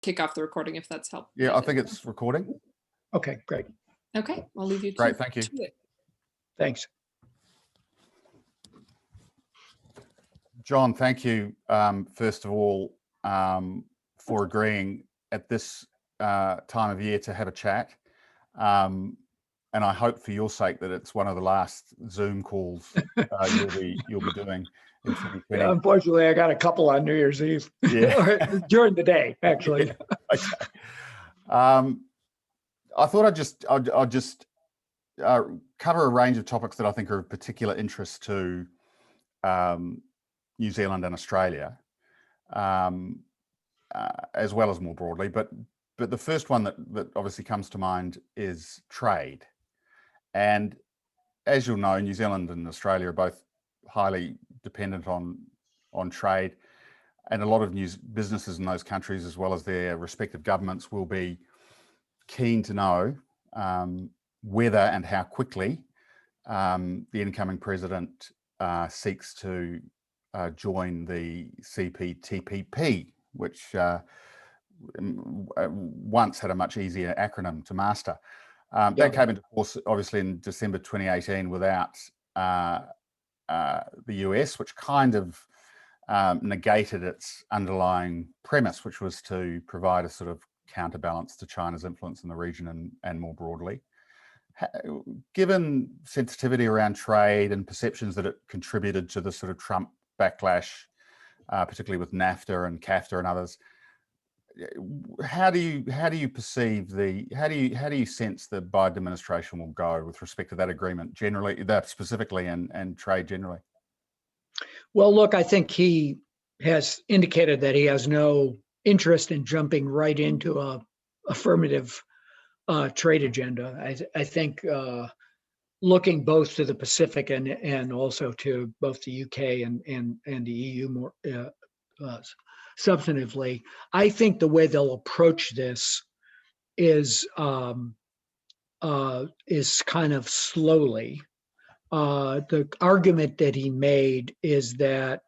kick off the recording if that's helpful. Yeah, I think it's recording. Okay, great. Okay, I'll leave you to, Great, thank you. to it. Thanks. John, thank you, first of all, for agreeing at this time of year to have a chat. And I hope for your sake that it's one of the last Zoom calls you'll be doing in 2020. Yeah, unfortunately, I got a couple on New Year's Eve. Yeah. During the day, actually. Yeah. Okay. I thought I'd just cover a range of topics that I think are of particular interest to New Zealand and Australia, as well as more broadly. But the first one that obviously comes to mind is trade. And as you'll know, New Zealand and Australia are both highly dependent on trade, and a lot of businesses in those countries, as well as their respective governments, will be keen to know whether and how quickly the incoming president seeks to join the CPTPP, which once had a much easier acronym to master. That came into force, obviously, in December 2018 without the US, which kind of negated its underlying premise, which was to provide a sort of counterbalance to China's influence in the region and more broadly. Given sensitivity around trade and perceptions that it contributed to the sort of Trump backlash, particularly with NAFTA and CAFTA and others, how do you perceive how do you sense the Biden administration will go with respect to that agreement generally, that specifically, and trade generally? Well, look, I think he has indicated that he has no interest in jumping right into a affirmative trade agenda. I think looking both to the Pacific and also to both the UK and the EU more substantively, I think the way they'll approach this is kind of slowly. The argument that he made is that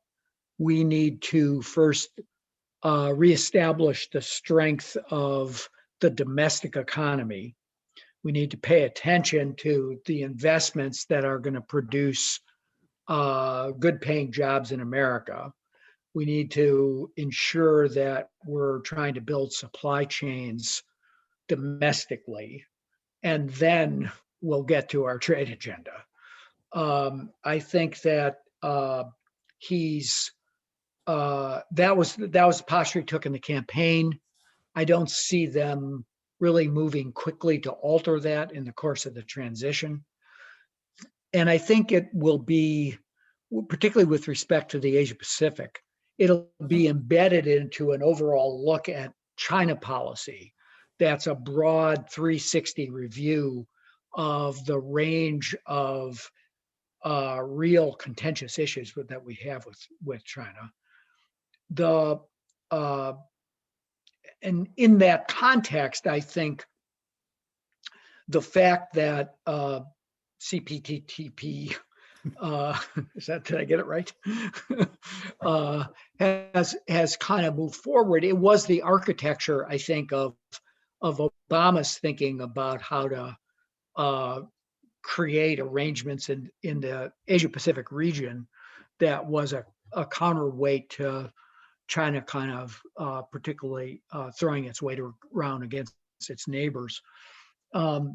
we need to first reestablish the strength of the domestic economy. We need to pay attention to the investments that are going to produce good paying jobs in America. We need to ensure that we're trying to build supply chains domestically, and then we'll get to our trade agenda. I think that that was the posture he took in the campaign. I don't see them really moving quickly to alter that in the course of the transition. And I think it will be, particularly with respect to the Asia Pacific, it'll be embedded into an overall look at China policy. That's a broad 360 review of the range of real contentious issues that we have with China. And in that context, I think the fact that CPTPP, did I get it right? Has kind of moved forward. It was the architecture, I think, of Obama's thinking about how to create arrangements in the Asia Pacific region that was a counterweight to China kind of particularly throwing its weight around against its neighbors. But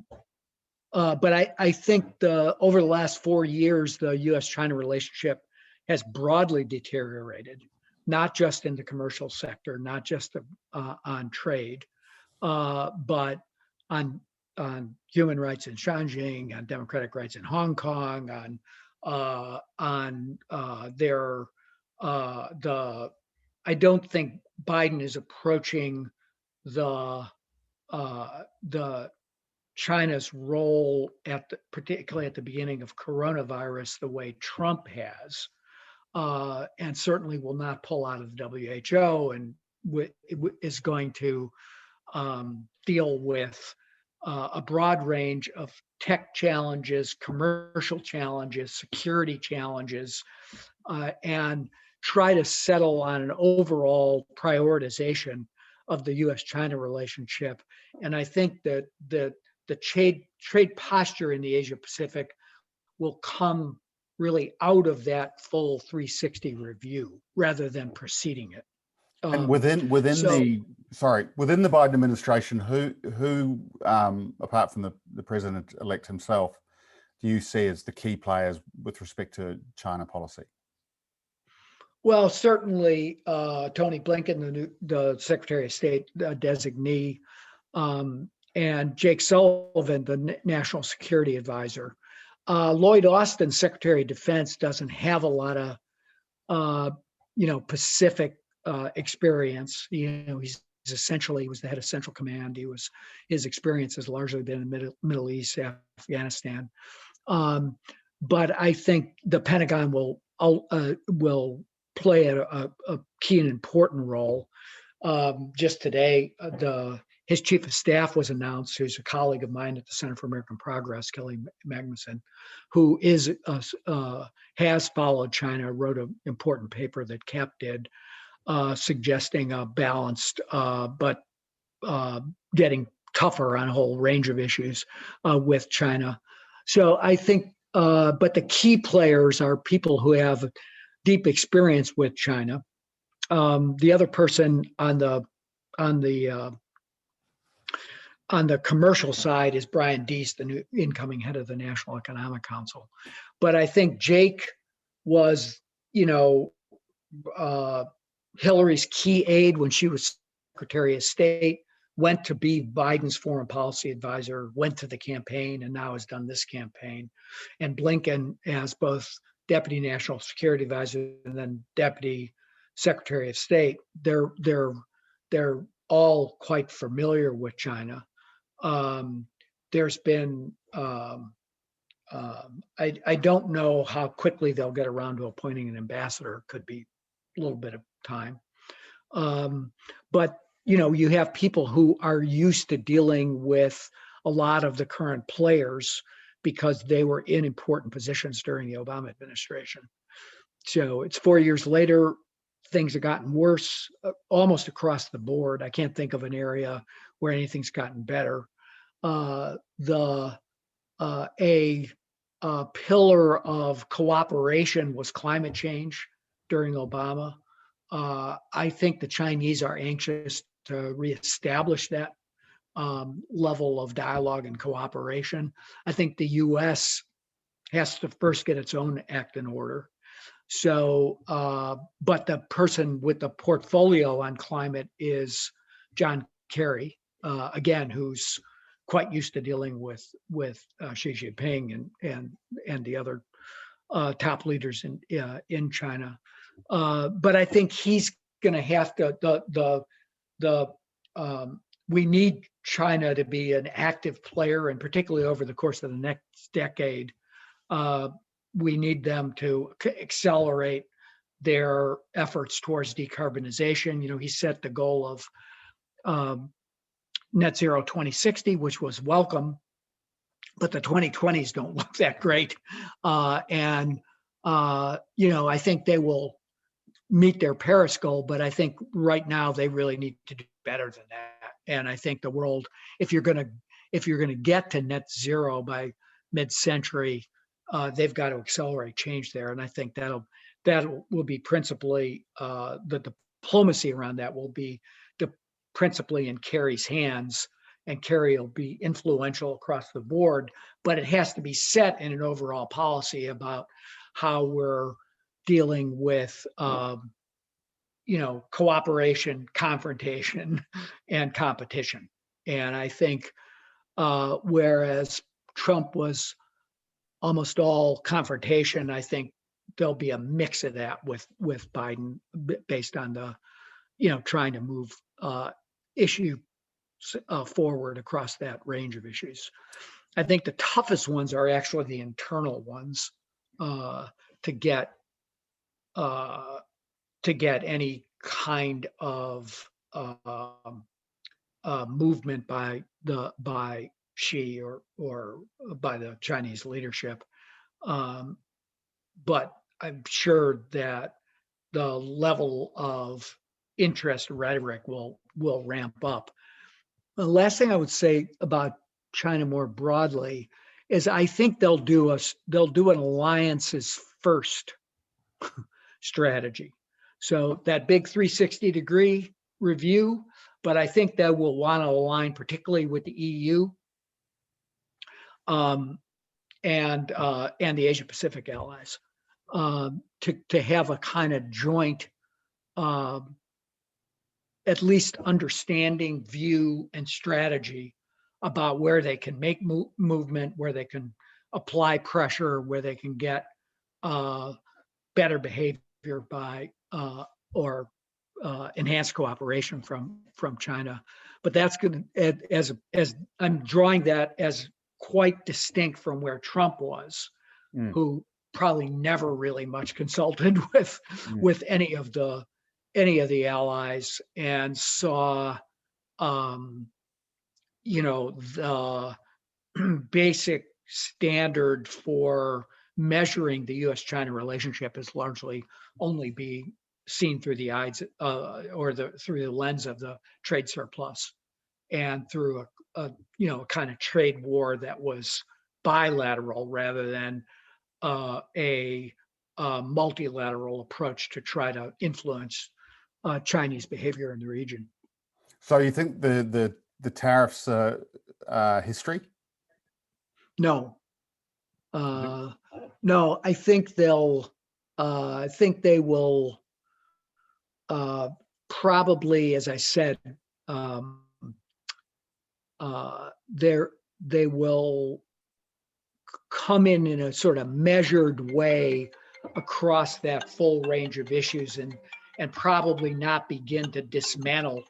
I think over the last 4 years, the U.S.-China relationship has broadly deteriorated, not just in the commercial sector, not just on trade, but on human rights in Xinjiang, on democratic rights in Hong Kong, I don't think Biden is approaching the China's role particularly at the beginning of coronavirus the way Trump has, and certainly will not pull out of the WHO and is going to deal with a broad range of tech challenges, commercial challenges, security challenges, and try to settle on an overall prioritization of the U.S.-China relationship. And I think that the trade posture in the Asia Pacific will come really out of that full 360 review rather than preceding it. And within so- within the Biden administration, who apart from the president-elect himself, do you see as the key players with respect to China policy? Well, certainly Tony Blinken, the Secretary of State designee, and Jake Sullivan, the National Security Advisor. Lloyd Austin, Secretary of Defense, doesn't have a lot of Pacific experience. He's essentially, he was the head of Central Command. His experience has largely been in the Middle East, Afghanistan. But I think the Pentagon will play a key and important role. Just today, his chief of staff was announced, who's a colleague of mine at the Center for American Progress, Kelly Magnuson, who has followed China, wrote an important paper that Cap did, suggesting a balanced but getting tougher on a whole range of issues with China. So I think, but the key players are people who have deep experience with China. The other person on the commercial side is Brian Deese, the new incoming head of the National Economic Council. But I think Jake was, Hillary's key aide when she was Secretary of State, went to be Biden's foreign policy advisor, went to the campaign, and now has done this campaign. And Blinken, as both Deputy National Security Advisor and then Deputy Secretary of State, they're all quite familiar with China. There's been, I don't know how quickly they'll get around to appointing an ambassador. Could be a little bit of time. But, you have people who are used to dealing with a lot of the current players because they were in important positions during the Obama administration. So it's 4 years later, things have gotten worse almost across the board. I can't think of an area where anything's gotten better. A pillar of cooperation was climate change during Obama. I think the Chinese are anxious to reestablish that level of dialogue and cooperation. I think the U.S. has to first get its own act in order. So, but the person with the portfolio on climate is John Kerry, again, who's quite used to dealing with Xi Jinping and the other top leaders in China. But I think he's going to have to we need China to be an active player, and particularly over the course of the next decade, we need them to accelerate their efforts towards decarbonization. He set the goal of net zero 2060, which was welcome, but the 2020s don't look that great. I think they will meet their Paris goal, but I think right now they really need to do better than that. And I think the world, if you're going to get to net zero by mid-century, they've got to accelerate change there. And I think that will be principally the diplomacy around that will be principally in Kerry's hands, and Kerry will be influential across the board, but it has to be set in an overall policy about how we're dealing with cooperation, confrontation, and competition. And I think whereas Trump was almost all confrontation, I think there'll be a mix of that with Biden based on the, trying to move issue forward across that range of issues. I think the toughest ones are actually the internal ones to get any kind of movement by Xi or by the Chinese leadership. But I'm sure that the level of interest rhetoric will will ramp up. The last thing I would say about China more broadly is I think they'll do an alliances first strategy. So that big 360-degree review, but I think they will want to align particularly with the EU and the Asia Pacific allies to have a kind of joint at least understanding, view, and strategy about where they can make movement, where they can apply pressure, where they can get better behavior by or enhanced cooperation from China. But that's going to, as I'm drawing that as quite distinct from where Trump was, who probably never really much consulted with any of the allies and saw the basic standard for measuring the US-China relationship is largely only be seen through the eyes through the lens of the trade surplus and through a kind of trade war that was bilateral rather than a multilateral approach to try to influence Chinese behavior in the region. So you think the tariffs are history? No, no. I think they'll. I think they will. Probably, as I said, they will come in a sort of measured way across that full range of issues and probably not begin to dismantle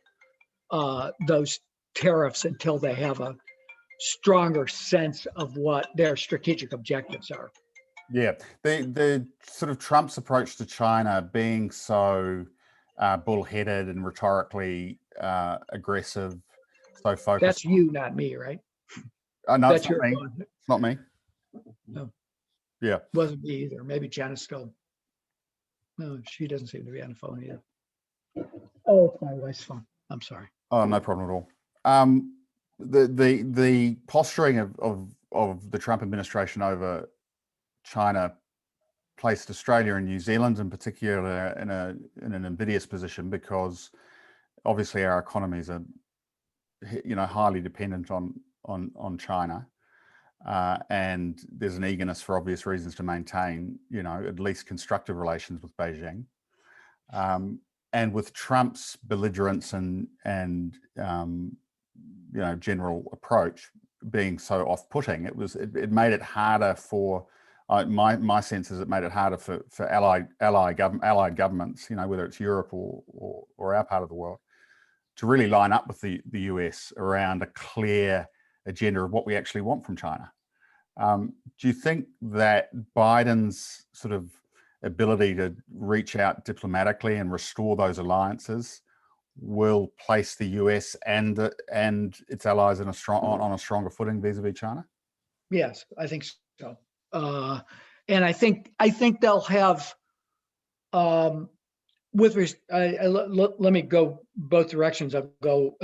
those tariffs until they have a stronger sense of what their strategic objectives are. Yeah, the sort of Trump's approach to China being so bullheaded and rhetorically aggressive, so focused. That's you, not me, right? No, That's it's not me. It's not me. No. Yeah. Wasn't me either. Maybe Janice still. No, she doesn't seem to be on the phone either. Oh, it's my wife's phone. I'm sorry. Oh, no problem at all. The posturing of the Trump administration over China placed Australia and New Zealand in particular in an invidious position because obviously our economies are highly dependent on China. And there's an eagerness for obvious reasons to maintain, at least constructive relations with Beijing. And with Trump's belligerence and general approach being so off-putting, it made it harder for my sense is it made it harder for allied governments, whether it's Europe or our part of the world, to really line up with the US around a clear agenda of what we actually want from China. Do you think that Biden's sort of ability to reach out diplomatically and restore those alliances will place the US and its allies on a stronger footing vis-a-vis China? Yes, I think so. And I think they'll have let me go both directions. I'll go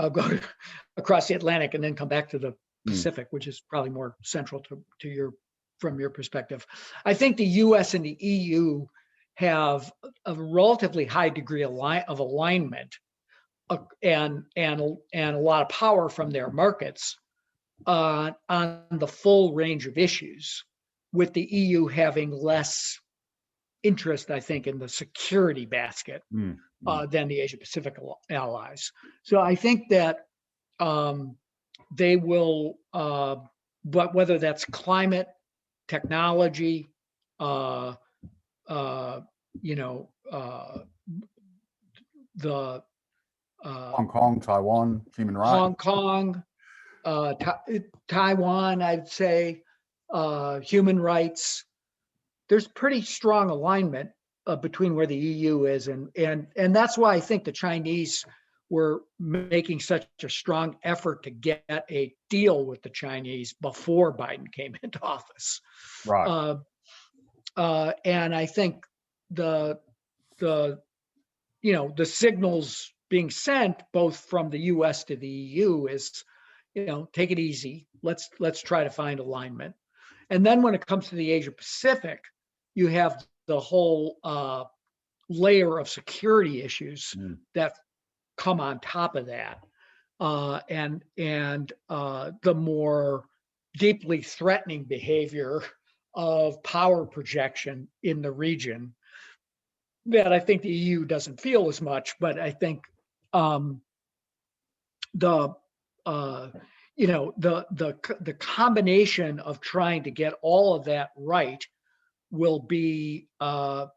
across the Atlantic and then come back to the Pacific, which is probably more central to from your perspective. I think the US and the EU have a relatively high degree of alignment and a lot of power from their markets on the full range of issues, with the EU having less interest, I think, in the security basket than the Asia Pacific allies. So I think that they will, but whether that's climate, technology, the Hong Kong, Taiwan, human rights. Hong Kong, Taiwan, I'd say, human rights. There's pretty strong alignment between where the EU is, and that's why I think the Chinese were making such a strong effort to get a deal with the Chinese before Biden came into office. Right. And I think the signals being sent both from the US to the EU is, take it easy. Let's try to find alignment. And then when it comes to the Asia Pacific, you have the whole layer of security issues that come on top of that. And the more deeply threatening behavior of power projection in the region that I think the EU doesn't feel as much, but I think the combination of trying to get all of that right will be a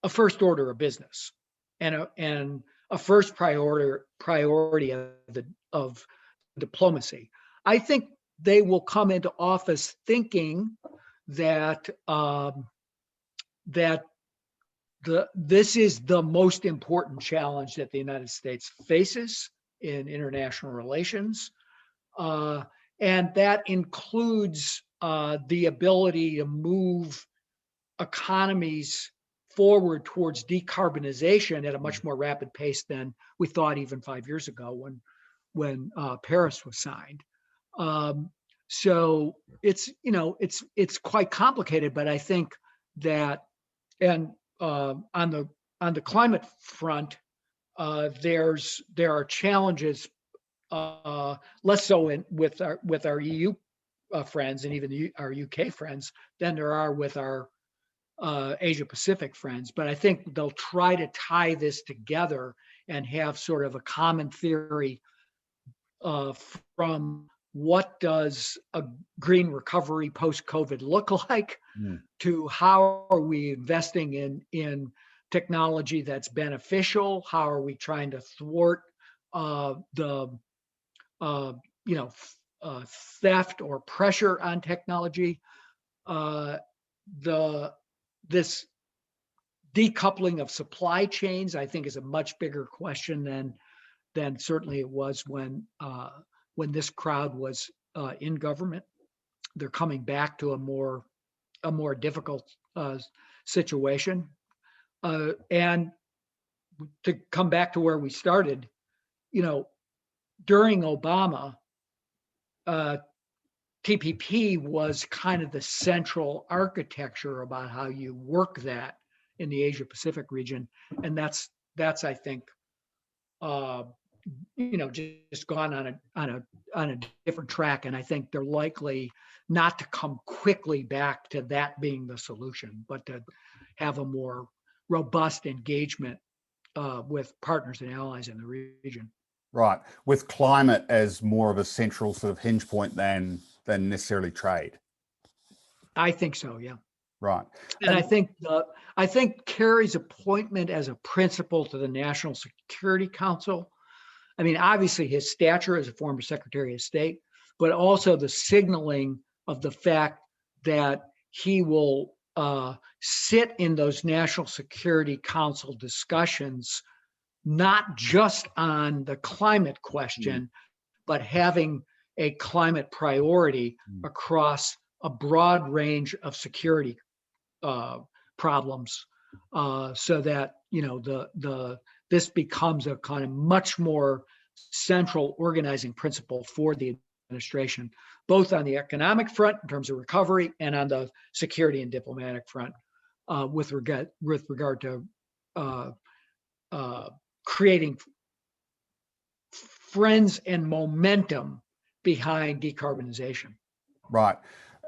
first order of business and a first priority of diplomacy. I think they will come into office thinking that this is the most important challenge that the United States faces in international relations. And that includes the ability to move economies forward towards decarbonization at a much more rapid pace than we thought even 5 years ago when Paris was signed. So it's quite complicated, but I think that, and on the climate front, there are challenges, less so with our EU friends and even our UK friends than there are with our Asia Pacific friends. But I think they'll try to tie this together and have sort of a common theory from what does a green recovery post-COVID look like to how are we investing in technology that's beneficial? How are we trying to thwart the theft or pressure on technology? This decoupling of supply chains, I think, is a much bigger question than certainly it was when this crowd was in government. They're coming back to a more difficult situation. And to come back to where we started, during Obama, TPP was kind of the central architecture about how you work that in the Asia Pacific region, and that's I think just gone on a different track, and I think they're likely not to come quickly back to that being the solution, but to have a more robust engagement with partners and allies in the region. Right, with climate as more of a central sort of hinge point than necessarily trade. I think so, yeah. Right, and I think Kerry's appointment as a principal to the National Security Council, I mean, obviously his stature as a former Secretary of State, but also the signaling of the fact that he will sit in those National Security Council discussions, not just on the climate question, but having a climate priority across a broad range of security problems, so that this becomes a kind of much more central organizing principle for the administration, both on the economic front in terms of recovery and on the security and diplomatic front, with regard to creating friends and momentum behind decarbonization. Right.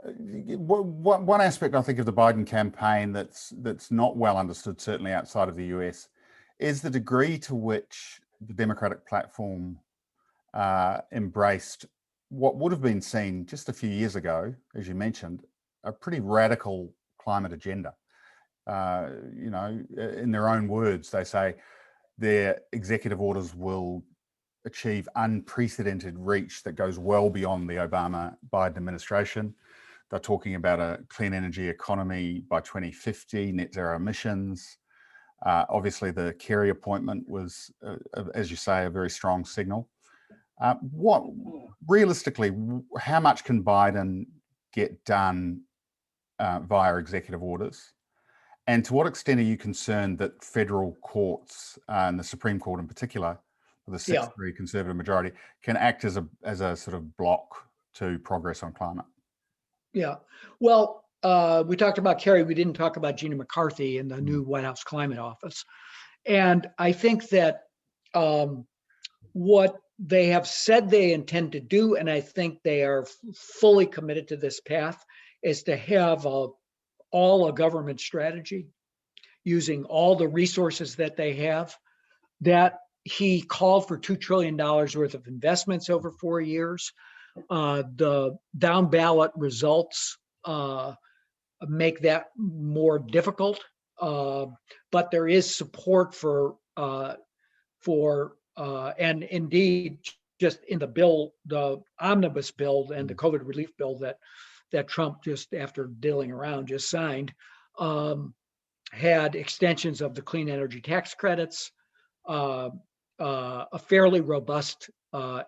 One aspect I think of the Biden campaign that's not well understood, certainly outside of the US, is the degree to which the Democratic platform embraced what would have been seen just a few years ago, as you mentioned, a pretty radical climate agenda. In their own words, they say their executive orders will achieve unprecedented reach that goes well beyond the Obama-Biden administration. They're talking about a clean energy economy by 2050, net zero emissions. Obviously, the Kerry appointment was, as you say, a very strong signal. Realistically, how much can Biden get done via executive orders? And to what extent are you concerned that federal courts, and the Supreme Court in particular, with a Yeah. 6-3 conservative majority, can act as a sort of block to progress on climate? Yeah. Well, we talked about Kerry. We didn't talk about Gina McCarthy in the new White House Climate Office. And I think that what they have said they intend to do, and I think they are fully committed to this path, is to have all a government strategy using all the resources that they have. That he called for $2 trillion worth of investments over 4 years. The down ballot results make that more difficult, but there is support for and indeed just in the bill, the omnibus bill and the COVID relief bill that Trump, just after diddling around, just signed, had extensions of the clean energy tax credits, a fairly robust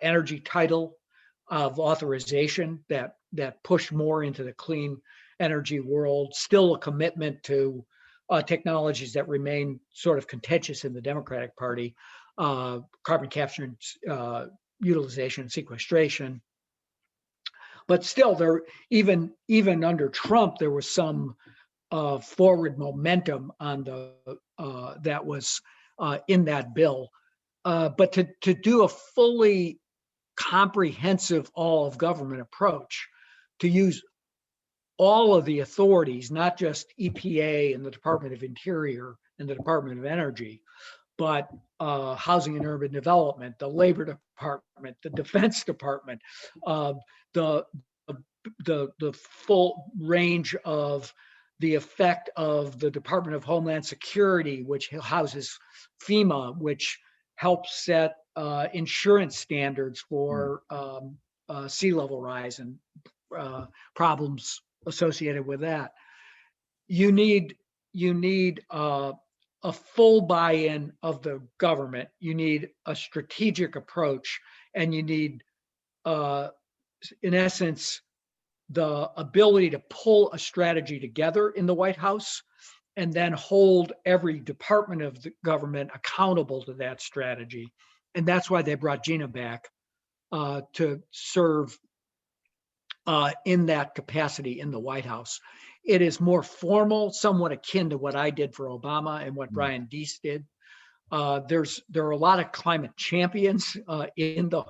energy title of authorization that pushed more into the clean energy world, still a commitment to technologies that remain sort of contentious in the Democratic Party, carbon capture, utilization, and sequestration. But still, there even under Trump, there was some forward momentum on the that was in that bill. But to do a fully comprehensive all of government approach, to use all of the authorities, not just EPA and the Department of Interior and the Department of Energy, but Housing and Urban Development, the Labor Department, the Defense Department, the full range of the effect of the Department of Homeland Security, which houses FEMA, which helps set insurance standards for sea level rise and problems associated with that. You need a full buy-in of the government. You need a strategic approach, and you need, in essence, the ability to pull a strategy together in the White House and then hold every department of the government accountable to that strategy. And that's why they brought Gina back to serve in that capacity in the White House. It is more formal, somewhat akin to what I did for Obama and what Brian Deese did. There are a lot of climate champions in the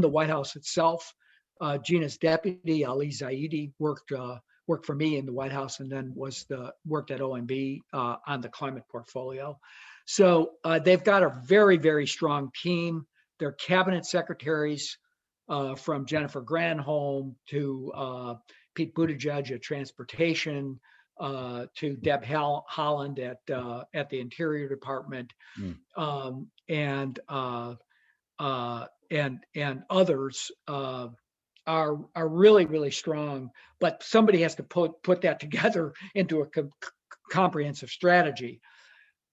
White House itself. Gina's deputy, Ali Zaidi, worked for me in the White House and then worked at OMB on the climate portfolio. So they've got a very, very strong team. Their cabinet secretaries, from Jennifer Granholm to Pete Buttigieg at Transportation, to Deb Haaland at the Interior Department, and others are really, really strong. But somebody has to put that together into a comprehensive strategy,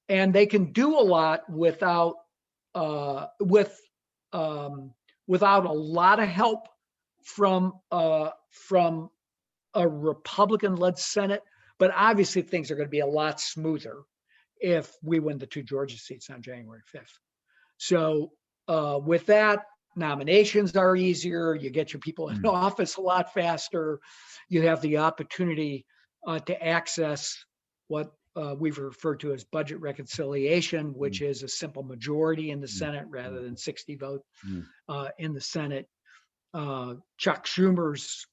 and they can do a lot without a lot of help from a Republican-led Senate. But obviously things are going to be a lot smoother if we win the 2 Georgia seats on January 5th. So with that, nominations are easier. You get your people in office a lot faster. You have the opportunity to access what we've referred to as budget reconciliation, which is a simple majority in the Senate rather than 60 vote in the Senate. Chuck Schumer's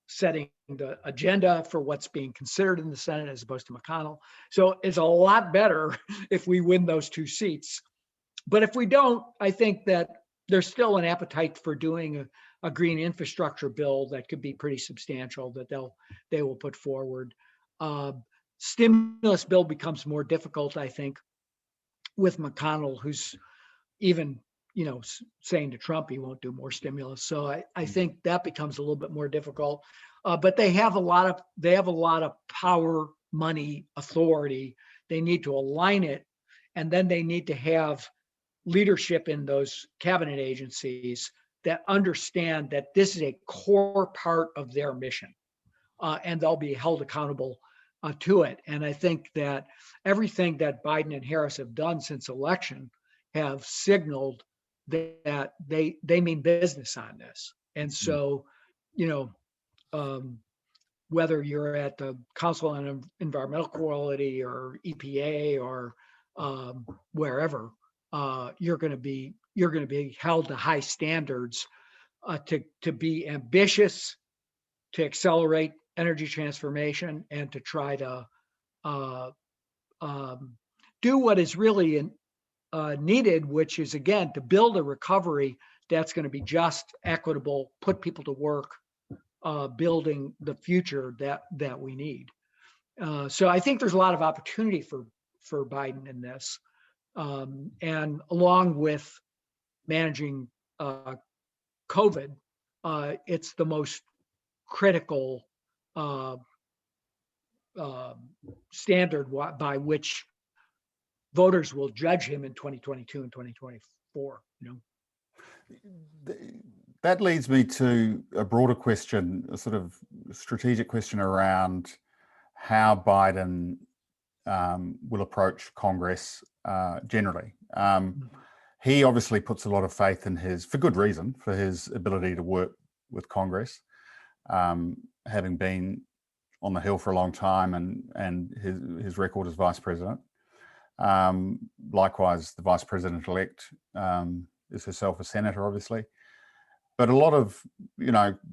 setting the agenda for what's being considered in the Senate as opposed to McConnell. So it's a lot better if we win those 2 seats. But if we don't, I think that there's still an appetite for doing a green infrastructure bill that could be pretty substantial that they will put forward. Stimulus bill becomes more difficult, I think, with McConnell, who's even saying to Trump he won't do more stimulus. So I think that becomes a little bit more difficult. But they have a lot of power, money, authority. They need to align it, and then they need to have leadership in those cabinet agencies that understand that this is a core part of their mission, and they'll be held accountable to it. And I think that everything that Biden and Harris have done since election have signaled that they mean business on this. And so, you know, whether you're at the Council on Environmental Quality or EPA or wherever, you're going to be held to high standards to be ambitious, to accelerate energy transformation, and to try to do what is really needed, which is, again, to build a recovery that's going to be just, equitable, put people to work, building the future that we need. So I think there's a lot of opportunity for Biden in this, and along with managing COVID, it's the most critical standard by which voters will judge him in 2022 and 2024. That leads me to a broader question, a sort of strategic question around how Biden will approach Congress generally. He obviously puts a lot of faith in for good reason, for his ability to work with Congress, having been on the Hill for a long time and his record as vice president. Likewise, the vice president-elect is herself a senator, obviously. But a lot of,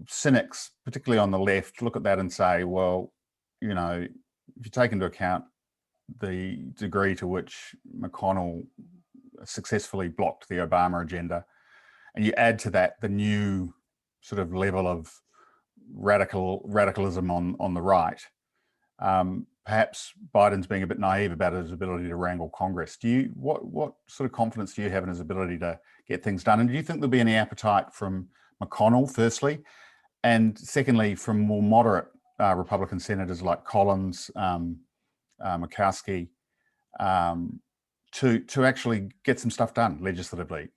cynics, particularly on the left, look at that and say, well, if you take into account the degree to which McConnell successfully blocked the Obama agenda, and you add to that the new sort of level of radicalism on the right, perhaps Biden's being a bit naive about his ability to wrangle Congress. What sort of confidence do you have in his ability to get things done? And do you think there'll be any appetite from McConnell, firstly, and secondly, from more moderate Republican senators like Collins, Murkowski, to actually get some stuff done legislatively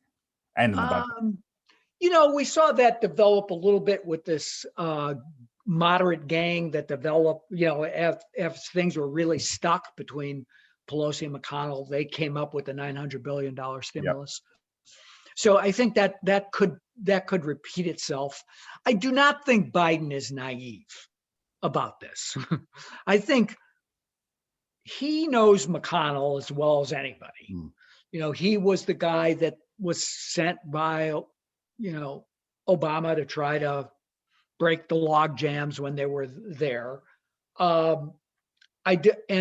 and in the budget? We saw that develop a little bit with this moderate gang that developed, as things were really stuck between Pelosi and McConnell. They came up with the $900 billion stimulus. Yep. So I think that could repeat itself. I do not think Biden is naive about this. I think he knows McConnell as well as anybody. He was the guy that was sent by, Obama to try to break the log jams when they were there. And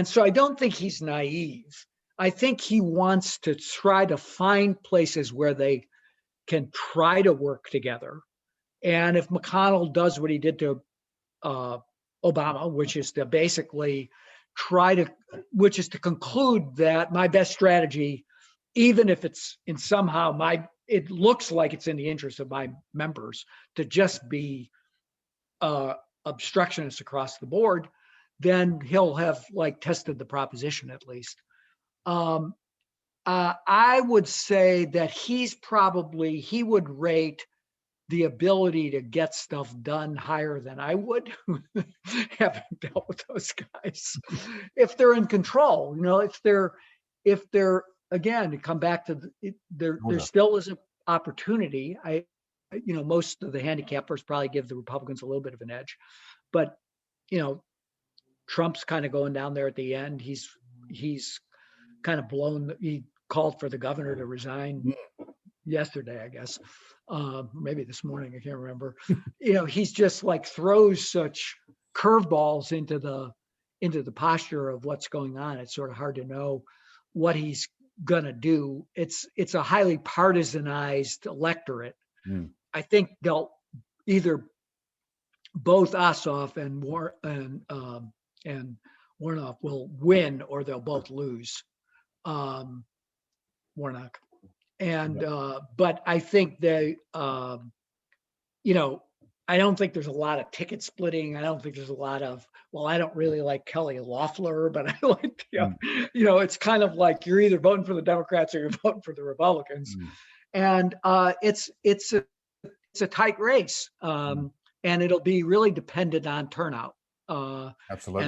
so I don't think he's naive. I think he wants to try to find places where they can try to work together. And if McConnell does what he did to Obama, which is to basically which is to conclude that my best strategy, even if it's in somehow it looks like it's in the interest of my members, to just be obstructionist across the board, then he'll have tested the proposition at least. I would say that he would rate the ability to get stuff done higher than I would, having dealt with those guys. If they're in control, if they're again, to come back to there still is an opportunity. Most of the handicappers probably give the Republicans a little bit of an edge, but Trump's kind of going down there at the end. He's kind of he called for the governor to resign yesterday, I guess, maybe this morning, I can't remember. He's just throws such curveballs into the posture of what's going on. It's sort of hard to know what he's gonna do. It's a highly partisanized electorate. I think they'll either both Ossoff and Warnock will win, or they'll both lose. Warnock. And but I think I don't think there's a lot of ticket splitting. I don't think there's a lot of, I don't really like Kelly Loeffler, but I like, it's kind of like you're either voting for the Democrats or you're voting for the Republicans. And it's a tight race. And it'll be really dependent on turnout. Absolutely.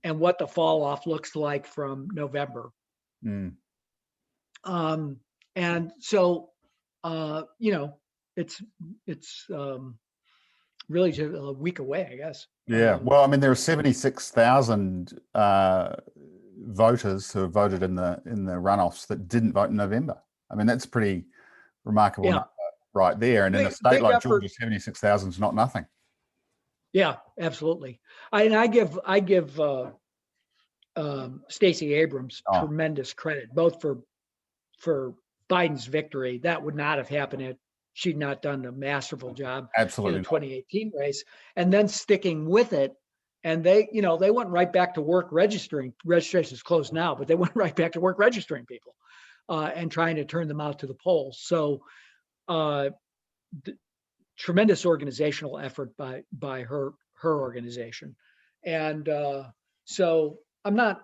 And what the fall off looks like from November. Mm. And so, it's really just a week away, I guess. Yeah. Well, I mean, there are 76,000 voters who have voted in the runoffs that didn't vote in November. I mean, that's pretty remarkable number right there. And in a state like Georgia, 76,000 is not nothing. Yeah, absolutely. I give Stacey Abrams tremendous credit, both for Biden's victory. That would not have happened if she'd not done a masterful job Absolutely in the 2018 race, and then sticking with it. And they went right back to work registering. Registration's closed now, but they went right back to work registering people and trying to turn them out to the polls. So tremendous organizational effort by her organization. And so I'm not,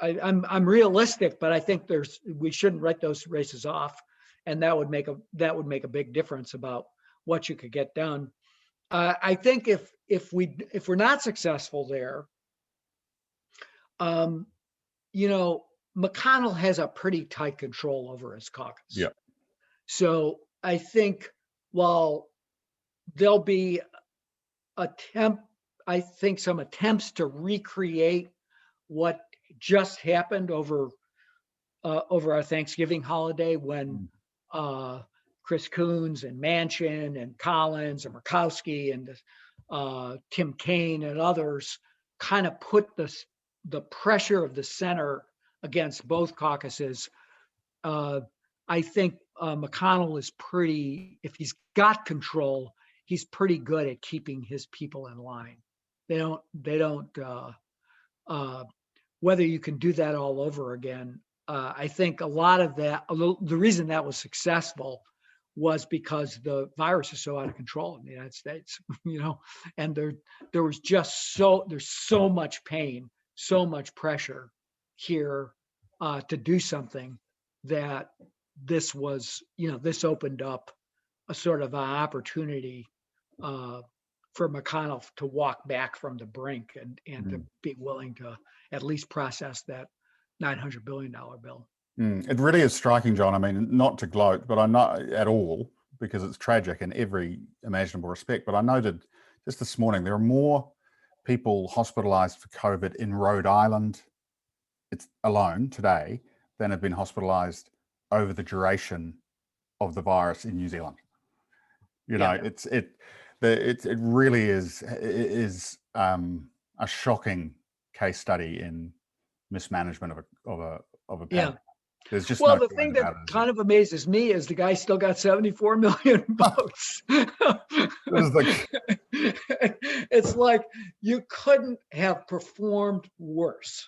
I'm realistic, but I think we shouldn't write those races off, and that would make a big difference about what you could get done. I think if we're not successful there, McConnell has a pretty tight control over his caucus. Yeah. So I think while there'll be some attempts to recreate what just happened over our Thanksgiving holiday when Chris Coons and Manchin and Collins and Murkowski and Tim Kaine and others kind of put the pressure of the center against both caucuses. I think McConnell is if he's got control, he's pretty good at keeping his people in line. They don't whether you can do that all over again. I think a lot of that, the reason that was successful was because the virus is so out of control in the United States, and there's so much pain, so much pressure here to do something that this opened up a sort of an opportunity for McConnell to walk back from the brink and to be willing to at least process that $900 billion bill. It really is striking, John. I mean, not to gloat, but I'm not at all, because it's tragic in every imaginable respect. But I noted just this morning, there are more people hospitalized for COVID in Rhode Island alone today than have been hospitalized over the duration of the virus in New Zealand. It really is a shocking case study in mismanagement of a pandemic. There's just the thing that kind of amazes me is the guy still got 74 million votes. It's like you couldn't have performed worse.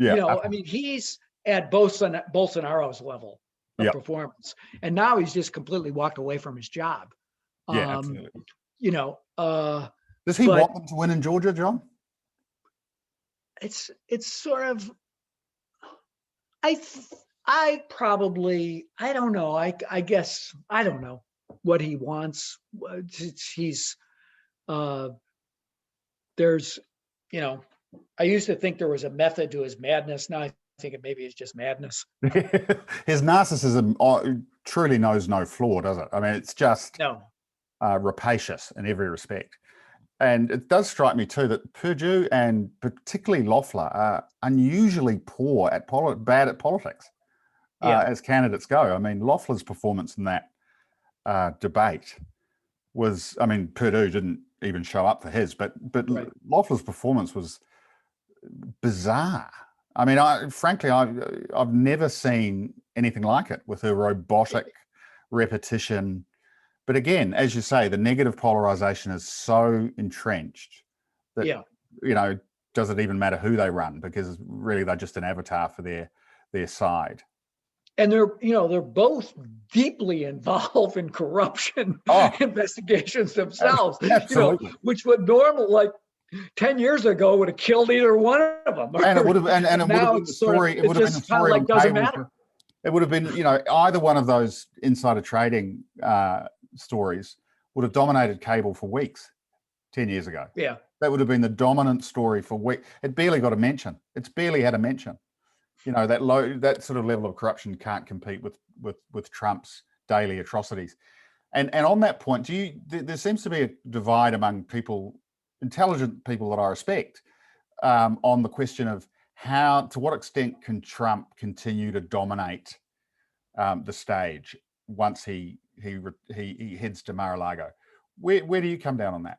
I mean, he's at Bolsonaro's level of performance, and now he's just completely walked away from his job. Absolutely. Does he want them to win in Georgia, John? It's sort of. I don't know. I guess I don't know what he wants. There's, I used to think there was a method to his madness. Now I think maybe it's just madness. His narcissism truly knows no flaw, does it? I mean, it's just rapacious in every respect. And it does strike me too that Perdue and particularly Loeffler are unusually bad at politics as candidates go. I mean, Loeffler's performance in that debate was, I mean, Perdue didn't even show up for his, but Loeffler's performance was bizarre. I mean, frankly, I've never seen anything like it, with her robotic repetition. But again, as you say, the negative polarization is so entrenched that, does it even matter who they run? Because really they're just an avatar for their side. And they're both deeply involved in corruption investigations themselves, absolutely. Which would like 10 years ago would have killed either one of them. And it would have, and it would have been the story. It would have been the story on doesn't cable. matter. It would have been, either one of those insider trading stories would have dominated cable for weeks 10 years ago. Yeah. That would have been the dominant story for weeks. It barely got a mention. It's barely had a mention. You know, that sort of level of corruption can't compete with Trump's daily atrocities. And on that point, there seems to be a divide among people, intelligent people that I respect, on the question of to what extent can Trump continue to dominate the stage once he heads to Mar-a-Lago. Where do you come down on that?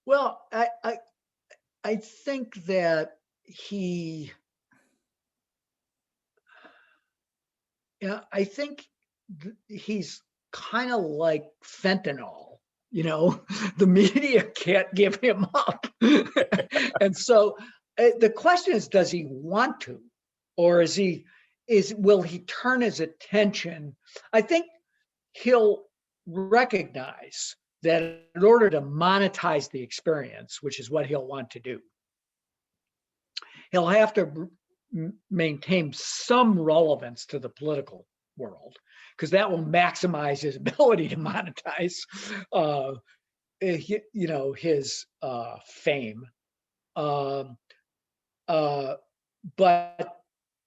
Well, I think that I think he's kind of like fentanyl, you know, the media can't give him up. And so the question is, does he want to, or will he turn his attention? I think he'll recognize that in order to monetize the experience, which is what he'll want to do, he'll have to maintain some relevance to the political world, because that will maximize his ability to monetize, his fame. But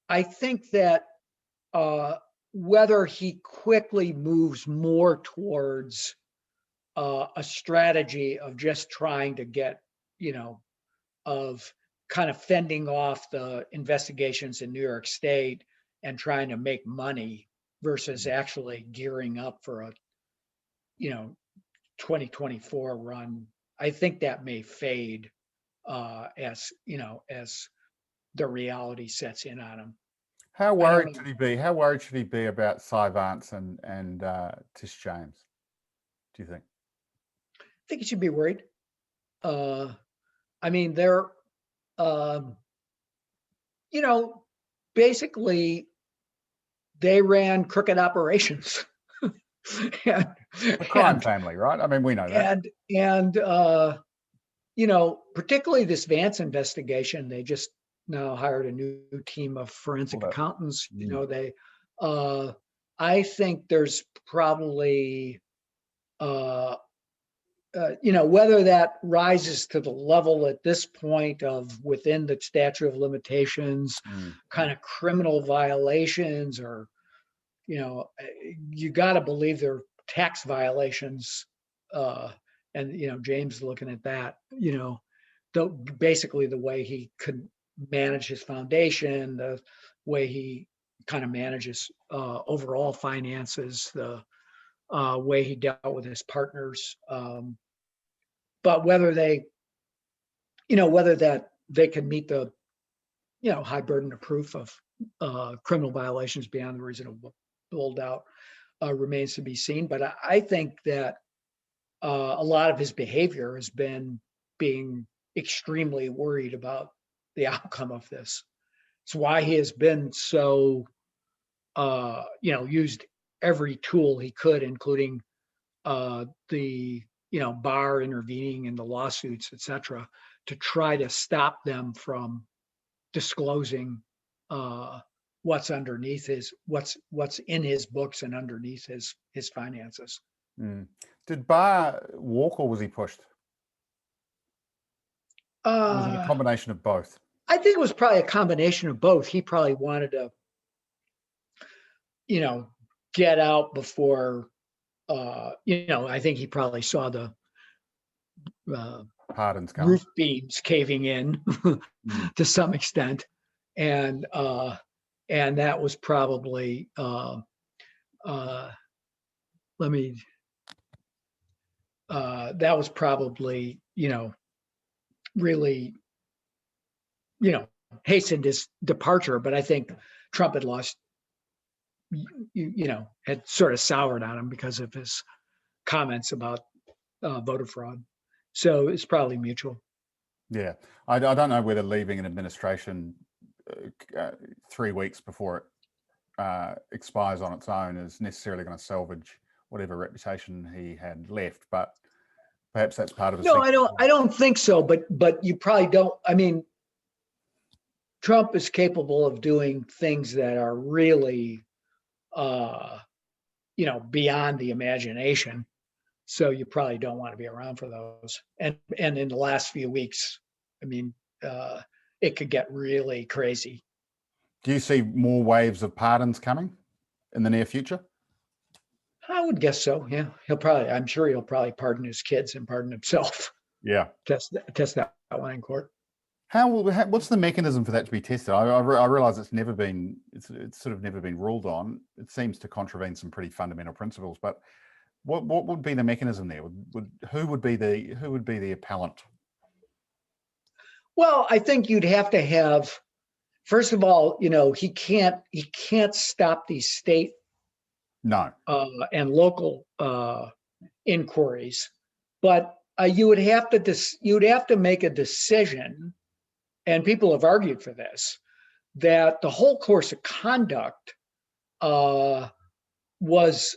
I think that whether he quickly moves more towards a strategy of just trying to get, of kind of fending off the investigations in New York State and trying to make money versus actually gearing up for a, 2024 run, I think that may fade as the reality sets in on him. How worried should he be? How worried should he be about Cy Vance and Tish James, do you think? I think he should be worried. I mean, they're, basically they ran crooked operations. A crime family, right? I mean, we know that. And particularly this Vance investigation, they just now hired a new team of forensic accountants. I think there's probably, whether that rises to the level at this point of within the statute of limitations, kind of criminal violations, or, you got to believe they're tax violations. And, James looking at that, basically the way he could manage his foundation, the way he kind of manages overall finances, the way he dealt with his partners. But whether they can meet the, high burden of proof of criminal violations beyond the reasonable doubt remains to be seen. But I think that a lot of his behavior has been being extremely worried about the outcome of this. It's why he has been so, used every tool he could, including the, bar intervening in the lawsuits, et cetera, to try to stop them from disclosing what's underneath what's in his books and underneath his finances. Did Barr walk, or was he pushed? Was it a combination of both? I think it was probably a combination of both. He probably wanted to, get out before, I think he probably saw the roof beams caving in to some extent. And that was probably, that was probably, really, hastened his departure. But I think Trump had lost, had sort of soured on him because of his comments about voter fraud. So it's probably mutual. Yeah. I don't know whether leaving an administration 3 weeks before it expires on its own is necessarily going to salvage whatever reputation he had left, but perhaps that's part of it. No, I don't think so, but you probably don't. I mean, Trump is capable of doing things that are really, beyond the imagination. So you probably don't want to be around for those. And in the last few weeks, I mean, it could get really crazy. Do you see more waves of pardons coming in the near future? I would guess so. Yeah, I'm sure he'll probably pardon his kids and pardon himself. Yeah. Test that one in court. What's the mechanism for that to be tested? I realize it's sort of never been ruled on. It seems to contravene some pretty fundamental principles, but what would be the mechanism there? Who would be the appellant? Well, I think you'd have to have, first of all, he can't stop these state No. and local inquiries, but you would have to make a decision, and people have argued for this, that the whole course of conduct was,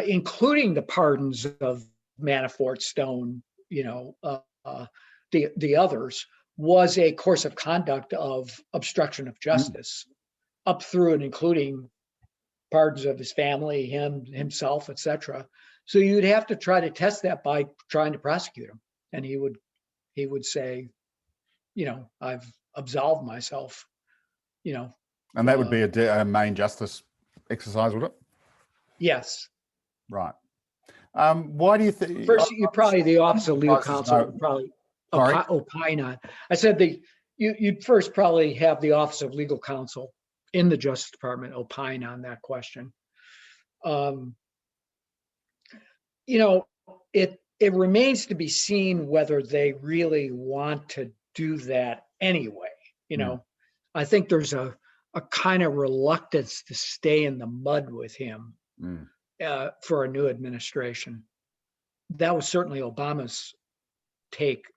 including the pardons of Manafort, Stone, the others, was a course of conduct of obstruction of justice, up through and including pardons of his family, himself, etc. So you'd have to try to test that by trying to prosecute him, and he would say, I've absolved myself, And that would be a main justice exercise, would it? Yes. Right. Why do you think? First, probably the Office of Legal Counsel would probably opine on. I said you'd first probably have the Office of Legal Counsel in the Justice Department opine on that question. It remains to be seen whether they really want to do that anyway. I think there's a kind of reluctance to stay in the mud with him for a new administration. That was certainly Obama's take.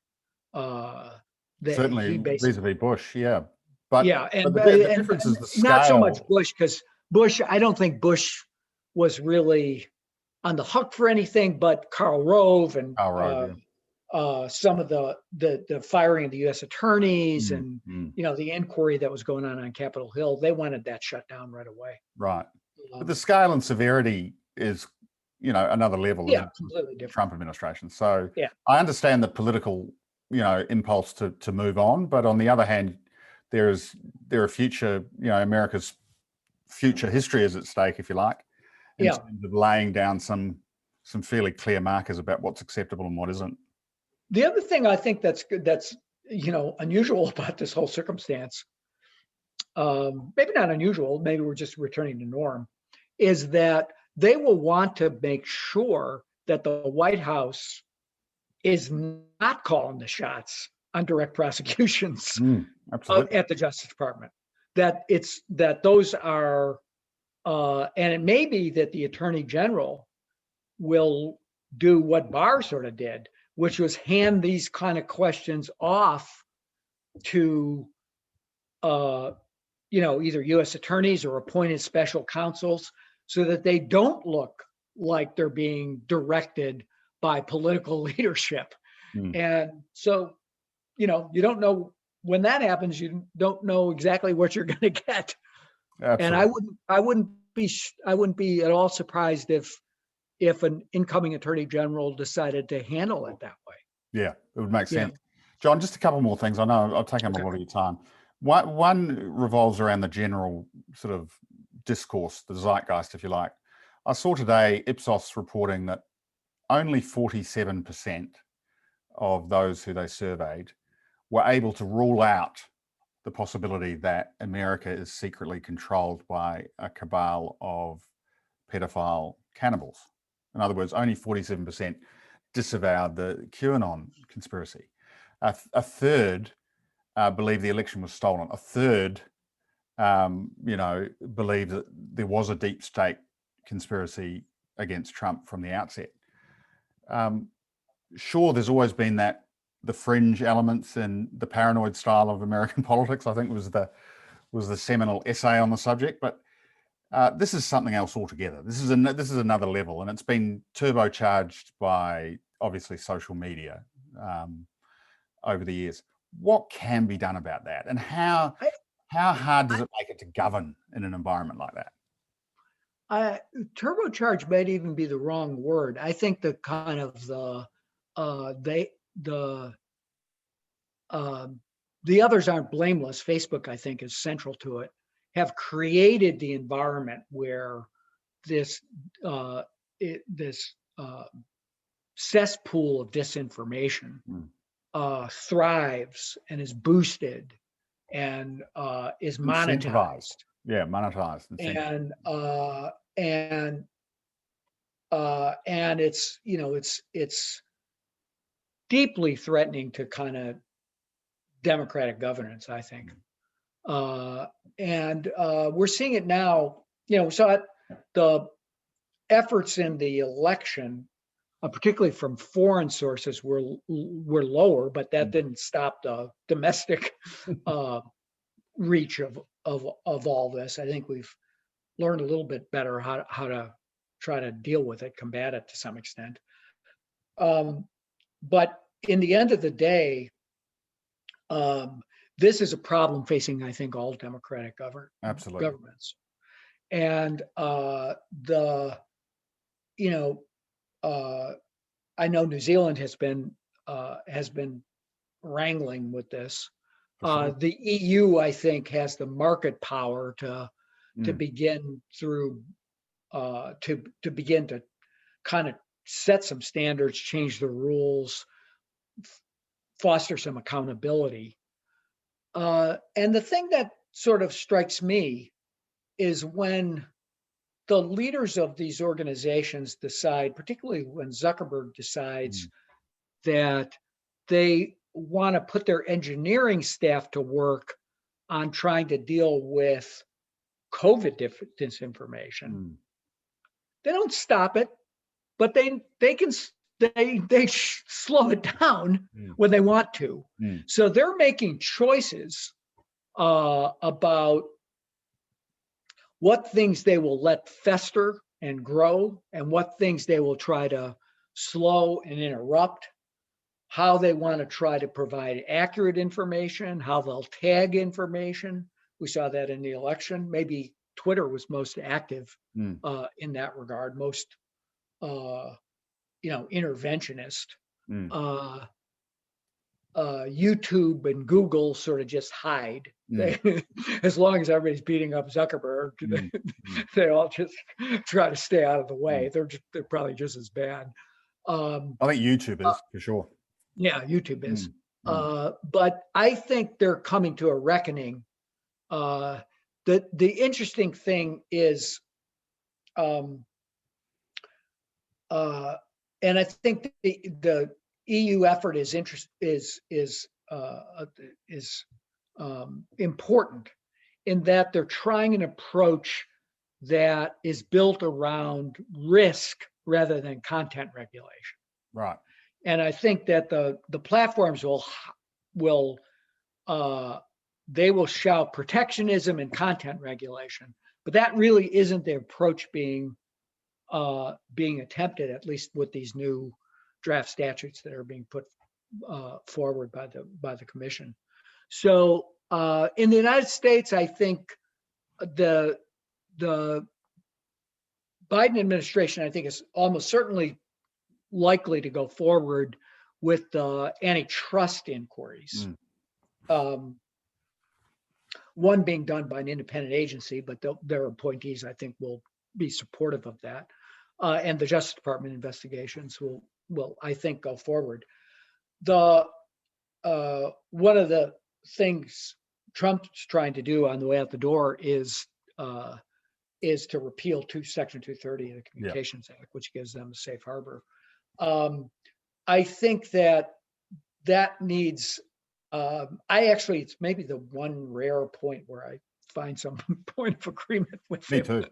Certainly vis-a-vis Bush, yeah. But yeah, but the difference is the scale. Not so much Bush, because I don't think Bush was really on the hook for anything, but Karl Rove and some of the firing of the U.S. attorneys and the inquiry that was going on Capitol Hill, they wanted that shut down right away. Right, but the scale and severity is another level. Yeah, completely different. Trump administration. So yeah, I understand the political impulse to move on, but on the other hand, there are future America's future history is at stake, if you like, in terms of laying down some fairly clear markers about what's acceptable and what isn't. The other thing I think that's unusual about this whole circumstance, maybe not unusual, maybe we're just returning to norm, is that they will want to make sure that the White House is not calling the shots on direct prosecutions at the Justice Department. That those are, and it may be that the Attorney General will do what Barr sort of did, which was hand these kind of questions off to, either U.S. attorneys or appointed special counsels, so that they don't look like they're being directed by political leadership. And so, you don't know when that happens. You don't know exactly what you're going to get. Absolutely. And I wouldn't be at all surprised if an incoming Attorney General decided to handle it that way. Yeah, it would make sense. John, just a couple more things. I know I've taken up a lot of your time. One revolves around the general sort of discourse, the zeitgeist, if you like. I saw today Ipsos reporting that only 47% of those who they surveyed were able to rule out the possibility that America is secretly controlled by a cabal of pedophile cannibals. In other words, only 47% disavowed the QAnon conspiracy. A third believed the election was stolen. A third, believed that there was a deep state conspiracy against Trump from the outset. Sure, there's always been the fringe elements and the paranoid style of American politics, I think was the seminal essay on the subject, but this is something else altogether. This is another level, and it's been turbocharged by obviously social media over the years. What can be done about that, and how hard does it make it to govern in an environment like that? Turbocharge might even be the wrong word. I think the kind of the others aren't blameless. Facebook, I think, is central to it. Have created the environment where this cesspool of disinformation thrives and is boosted and is monetized. Yeah, monetized. And it's, you know, it's deeply threatening to kind of democratic governance, I think. And we're seeing it now. You know, so the efforts in the election, particularly from foreign sources, were lower, but that didn't stop the domestic reach of all this. I think we've learned a little bit better how to try to deal with it, combat it to some extent. But in the end of the day, this is a problem facing, I think, all democratic governments. And I know New Zealand has been wrangling with this. The EU, I think, has the market power to begin to kind of set some standards, change the rules, foster some accountability. And the thing that sort of strikes me is when the leaders of these organizations decide, particularly when Zuckerberg decides that they want to put their engineering staff to work on trying to deal with COVID disinformation. They don't stop it, but they slow it down when they want to. So they're making choices about what things they will let fester and grow and what things they will try to slow and interrupt, how they want to try to provide accurate information, how they'll tag information. We saw that in the election. Maybe Twitter was most active in that regard, most interventionist. YouTube and Google sort of just hide. As long as everybody's beating up Zuckerberg, they all just try to stay out of the way. They're probably just as bad. I think YouTube is for sure. Yeah, YouTube is. But I think they're coming to a reckoning. The interesting thing is, and I think the EU effort is important in that they're trying an approach that is built around risk rather than content regulation. Right. And I think that the platforms will shout protectionism and content regulation, but that really isn't the approach being attempted, at least with these new draft statutes that are being put forward by the commission. So in the United States, I think the Biden administration, I think, is almost certainly likely to go forward with the antitrust inquiries. One being done by an independent agency, but their appointees, I think, will be supportive of that. And the Justice Department investigations will I think go forward. One of the things Trump's trying to do on the way out the door is to repeal Section 230 of the Communications Act, which gives them a safe harbor. I think that needs. It's maybe the one rare point where I find some point of agreement with Me him.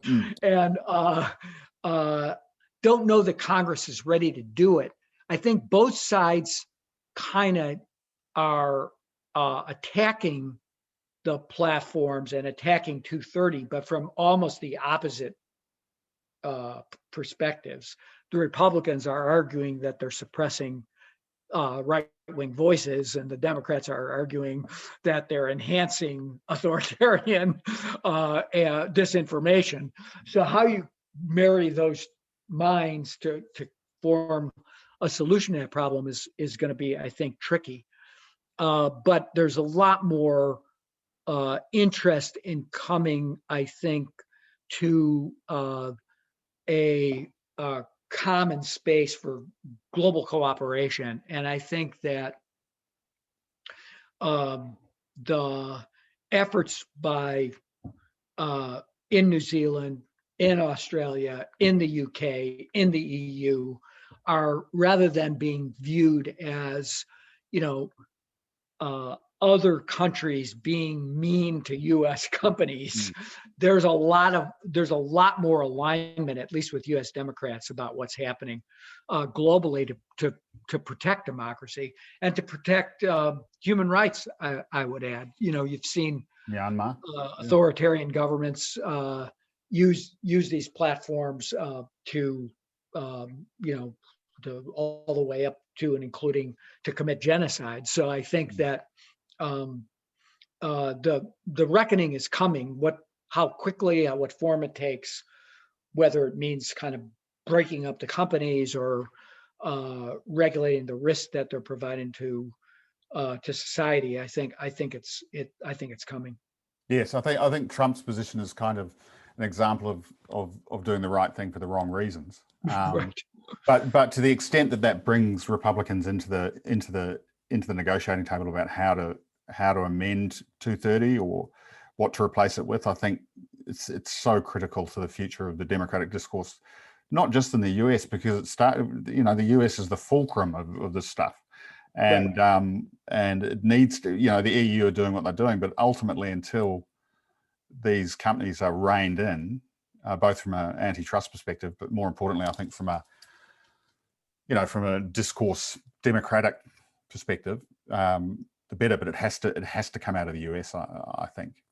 too. And don't know that Congress is ready to do it. I think both sides kind of are attacking the platforms and attacking 230, but from almost the opposite perspectives. The Republicans are arguing that they're suppressing right-wing voices, and the Democrats are arguing that they're enhancing authoritarian disinformation. So how you marry those minds to form a solution to that problem is going to be, I think, tricky. But there's a lot more interest in coming, I think, to a common space for global cooperation. And I think that the efforts by in New Zealand, in Australia, in the UK, in the EU are, rather than being viewed as, other countries being mean to U.S. companies, there's a lot more alignment, at least with U.S. Democrats, about what's happening globally to protect democracy and to protect human rights. I would add, you've seen Myanmar, authoritarian governments use these platforms to all the way up to and including to commit genocide. So I think that the reckoning is coming. How quickly, what form it takes, whether it means kind of breaking up the companies or regulating the risk that they're providing to society. I think it's coming. Yes, I think Trump's position is kind of an example of doing the right thing for the wrong reasons. Right. But to the extent that brings Republicans into the negotiating table about how to amend 230 or what to replace it with, I think it's so critical to the future of the democratic discourse, not just in the US, because the US is the fulcrum of this stuff. And Right. And it needs to, the EU are doing what they're doing, but ultimately until these companies are reined in, both from an antitrust perspective, but more importantly, I think from a discourse democratic perspective, the better. But it has to come out of the US, I think.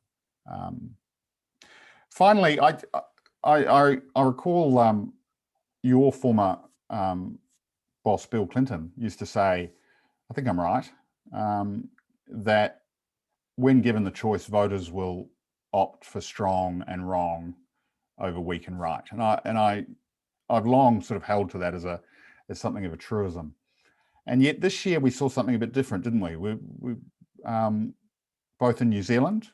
Finally, I recall your former boss, Bill Clinton, used to say, I think I'm right, that when given the choice, voters will opt for strong and wrong over weak and right. And I've long sort of held to that as something of a truism. And yet this year we saw something a bit different, didn't we? We both in New Zealand,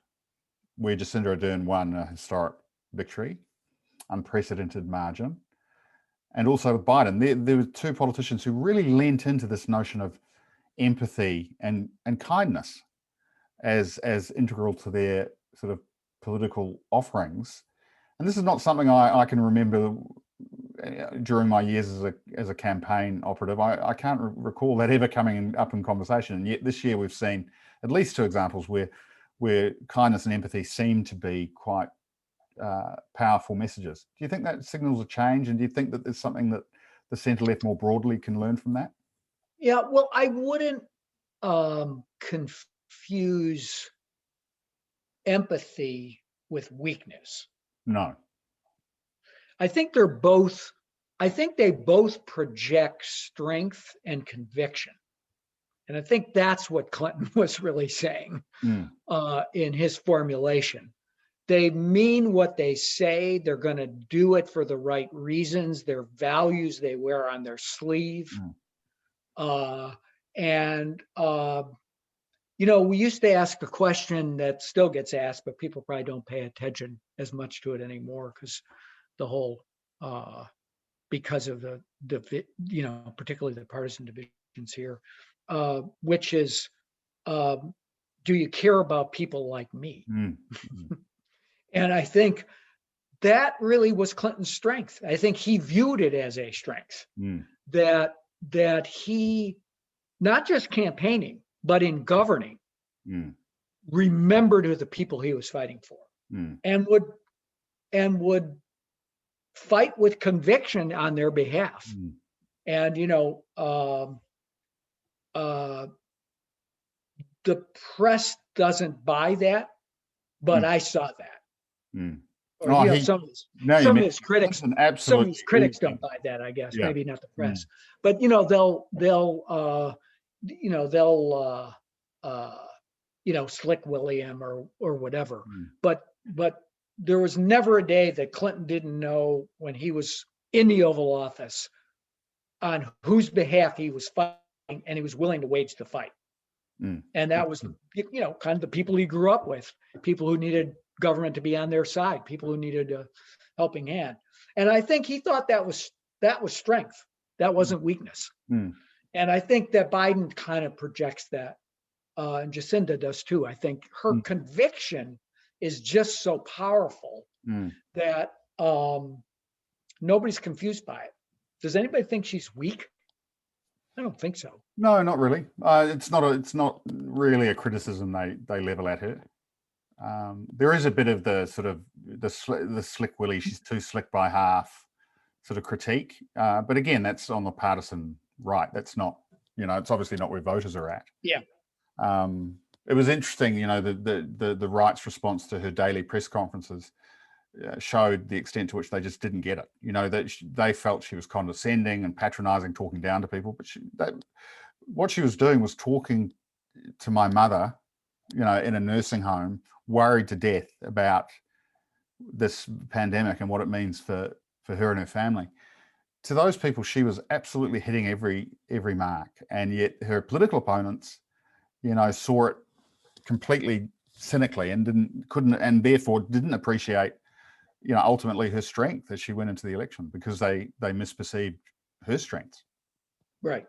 where Jacinda Ardern won a historic victory, unprecedented margin, and also with Biden, there were two politicians who really leant into this notion of empathy and kindness as integral to their sort of political offerings. And this is not something I can remember during my years as a campaign operative. I can't recall that ever coming up in conversation. And yet this year we've seen at least two examples where kindness and empathy seem to be quite powerful messages. Do you think that signals a change? And do you think that there's something that the centre left more broadly can learn from that? Yeah, well, I wouldn't confuse empathy with weakness. No. I think they both project strength and conviction. And I think that's what Clinton was really saying in his formulation. They mean what they say. They're going to do it for the right reasons. Their values they wear on their sleeve. We used to ask a question that still gets asked, but people probably don't pay attention as much to it anymore because the whole, because of the particularly the partisan divisions here, which is, do you care about people like me? And I think that really was Clinton's strength. I think he viewed it as a strength that he, not just campaigning, but in governing, remembered who the people he was fighting for and would fight with conviction on their behalf. And, the press doesn't buy that, but I saw that. Or, some of his critics don't buy that, I guess. Maybe not the press, but they'll they'll slick William or whatever. But there was never a day that Clinton didn't know when he was in the Oval Office on whose behalf he was fighting, and he was willing to wage the fight. And that was, kind of the people he grew up with, people who needed government to be on their side, people who needed a helping hand. And I think he thought that was strength. That wasn't weakness. And I think that Biden kind of projects that, and Jacinda does too. I think her conviction is just so powerful that nobody's confused by it. Does anybody think she's weak? I don't think so. No, not really. It's not really a criticism they level at her. There is a bit of the sort of the slick Willie, she's too slick by half sort of critique. But again, that's on the partisan right. That's not, it's obviously not where voters are at. Yeah. It was interesting, the right's response to her daily press conferences showed the extent to which they just didn't get it. That they felt she was condescending and patronizing, talking down to people. But what she was doing was talking to my mother, in a nursing home, worried to death about this pandemic and what it means for her and her family. To those people, she was absolutely hitting every mark, and yet her political opponents, saw it completely cynically and therefore didn't appreciate, ultimately her strength as she went into the election, because they misperceived her strengths. Right.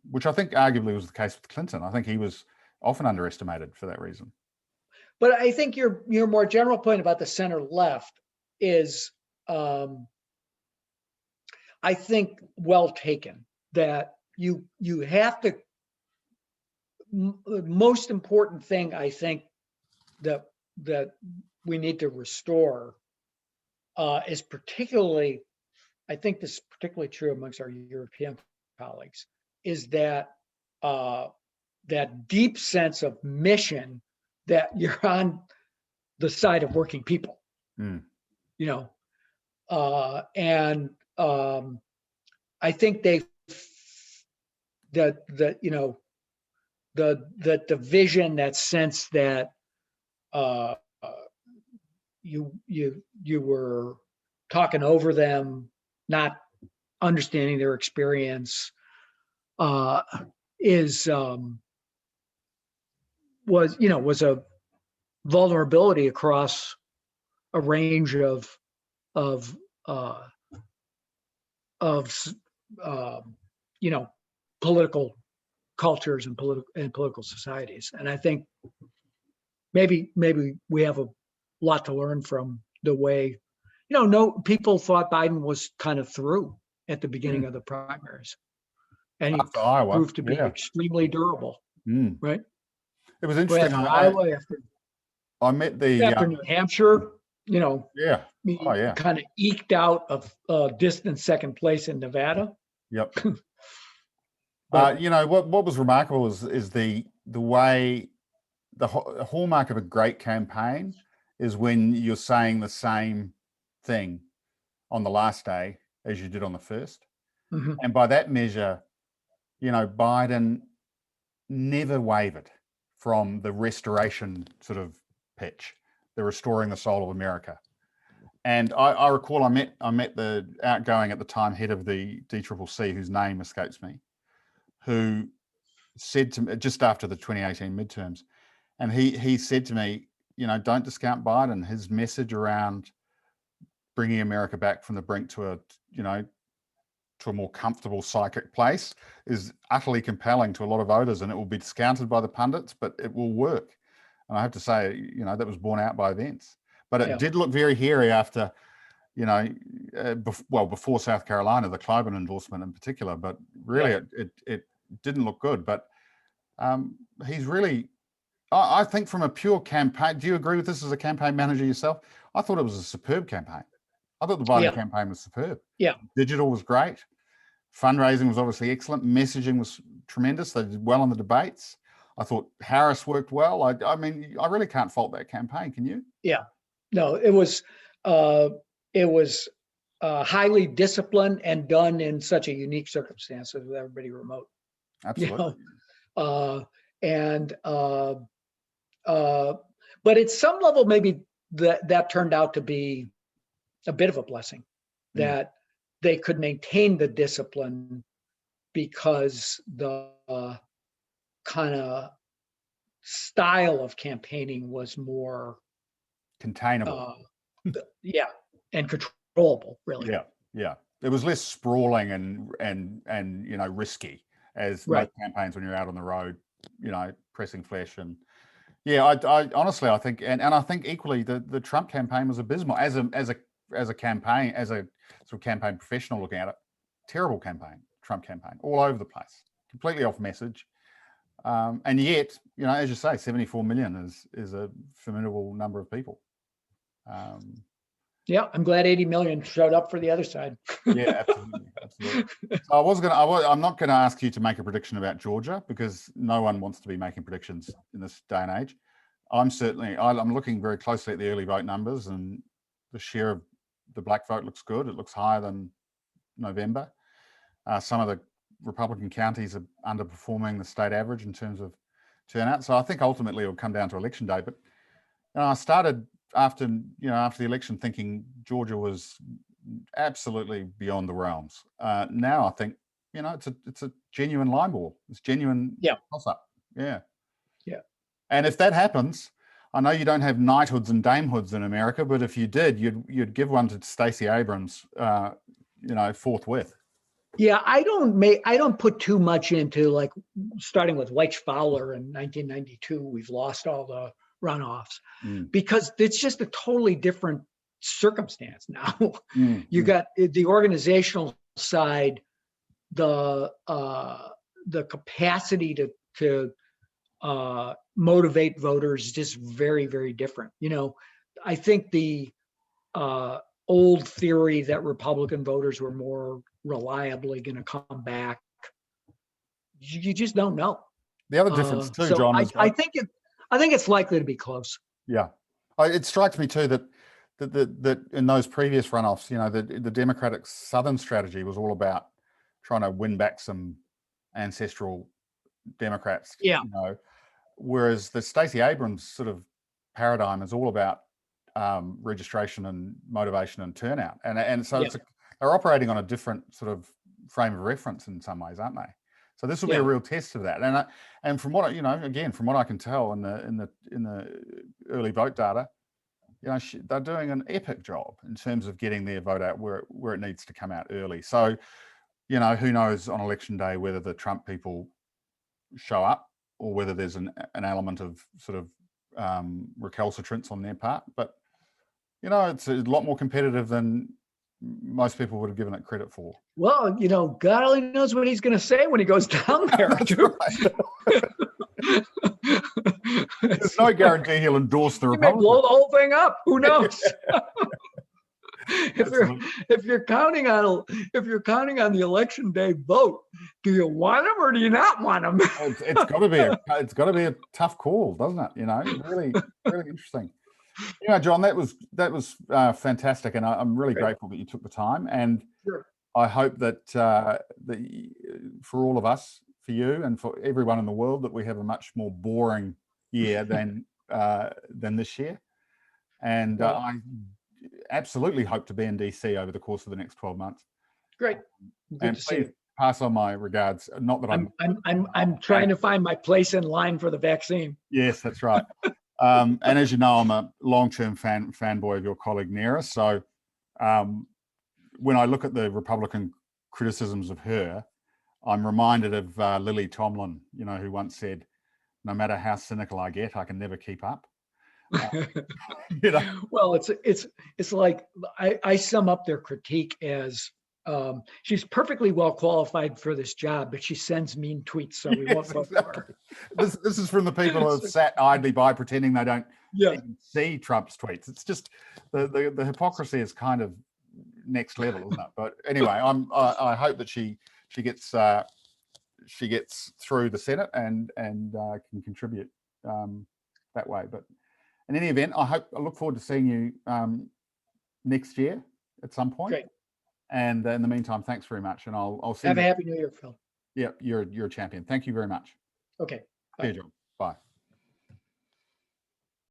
Which I think arguably was the case with Clinton. I think he was often underestimated for that reason. But I think your more general point about the center left is, I think, well taken. That you have to. The most important thing I think that we need to restore is particularly, I think this is particularly true amongst our European colleagues, is that that deep sense of mission, that you're on the side of working people, and I think the vision, that sense that you were talking over them, not understanding their experience, was a vulnerability across a range of political cultures and political societies. And I think maybe we have a lot to learn from the way, people thought Biden was kind of through at the beginning of the primaries, and he proved to be extremely durable. Right. It was interesting. After Iowa, I met after New Hampshire, he kind of eked out a distant second place in Nevada. Yep. What was remarkable is the way the hallmark of a great campaign is when you're saying the same thing on the last day as you did on the first. And by that measure, Biden never wavered from the restoration sort of pitch, the restoring the soul of America. And I recall I met the outgoing at the time head of the DCCC, whose name escapes me, who said to me just after the 2018 midterms, and he said to me, don't discount Biden. His message around bringing America back from the brink to a more comfortable psychic place is utterly compelling to a lot of voters, and it will be discounted by the pundits, but it will work. And I have to say, that was borne out by events. But it did look very hairy after, before South Carolina, the Clyburn endorsement in particular. But really, it didn't look good. But he's really, I think, from a pure campaign. Do you agree with this as a campaign manager yourself? I thought it was a superb campaign. I thought the Biden campaign was superb. Yeah, digital was great. Fundraising was obviously excellent. Messaging was tremendous. They did well on the debates. I thought Harris worked well. I mean, I really can't fault that campaign. Can you? Yeah. No, it was highly disciplined and done in such a unique circumstance with everybody remote. Absolutely. uh, and but at some level, maybe that turned out to be a bit of a blessing, Mm. that they could maintain the discipline because the kind of style of campaigning was more, Containable. yeah, and controllable, really. Yeah, yeah. It was less sprawling and risky as Right. most campaigns when you're out on the road, pressing flesh. And yeah, I honestly, I think, and I think equally the Trump campaign was abysmal as a campaign, as a sort of campaign professional looking at it. Terrible campaign, Trump campaign, all over the place, completely off message. And yet, as you say, 74 million is a formidable number of people. Yeah, I'm glad 80 million showed up for the other side. Yeah, absolutely. So I'm not gonna ask you to make a prediction about Georgia, because no one wants to be making predictions in this day and age. I'm looking very closely at the early vote numbers, and the share of the black vote looks good. It looks higher than November. Some of the Republican counties are underperforming the state average in terms of turnout. So I think ultimately it'll come down to election day. But I started after the election thinking Georgia was absolutely beyond the realms. Now I think it's a genuine line ball. It's genuine toss up. Yeah. Yeah. And if that happens, I know you don't have knighthoods and damehoods in America, but if you did, you'd give one to Stacey Abrams, forthwith. Yeah, I don't put too much into, like, starting with White Fowler in 1992. We've lost all the runoffs because it's just a totally different circumstance now. You got the organizational side, the capacity to motivate voters, just very, very different. I think the old theory that Republican voters were more reliably going to come back, you just don't know. The other difference too, so John, is I think it's likely to be close. Yeah, it strikes me too that in those previous runoffs, the Democratic Southern strategy was all about trying to win back some ancestral Democrats. Yeah. Whereas the Stacey Abrams sort of paradigm is all about registration and motivation and turnout, and so they're operating on a different sort of frame of reference in some ways, aren't they? So this will be a real test of that. And from what from what I can tell in the early vote data, they're doing an epic job in terms of getting their vote out where it needs to come out early. So, who knows on election day whether the Trump people show up or whether there's an element of sort of recalcitrance on their part. But it's a lot more competitive than most people would have given it credit for. Well, God only knows what he's going to say when he goes down there. There's no guarantee he'll endorse the Republicans. He may blow the whole thing up. Who knows? If you're counting on the election day vote, do you want them or do you not want them? It's got to be a tough call, doesn't it? Really, really interesting. John, that was fantastic, and I'm really grateful that you took the time. And I hope that for all of us, for you, and for everyone in the world, that we have a much more boring year than this year. And I absolutely hope to be in DC over the course of the next 12 months. Great. And please pass on my regards. Not that I'm trying to find my place in line for the vaccine. Yes, that's right. And as you know, I'm a long-term fanboy of your colleague Nera. So when I look at the Republican criticisms of her, I'm reminded of Lily Tomlin, who once said, "No matter how cynical I get, I can never keep up." Well, it's like I sum up their critique as she's perfectly well qualified for this job, but she sends mean tweets, so we won't vote for her. This is from the people who have sat idly by pretending they don't even see Trump's tweets. It's just the hypocrisy is kind of next level, isn't it? But anyway, I hope that she gets through the Senate and can contribute that way. But in any event, I look forward to seeing you next year at some point. Great. And in the meantime, thanks very much. And I'll send Have a happy New Year, Phil. Yeah, you're a champion. Thank you very much. Okay. Fair job. Bye.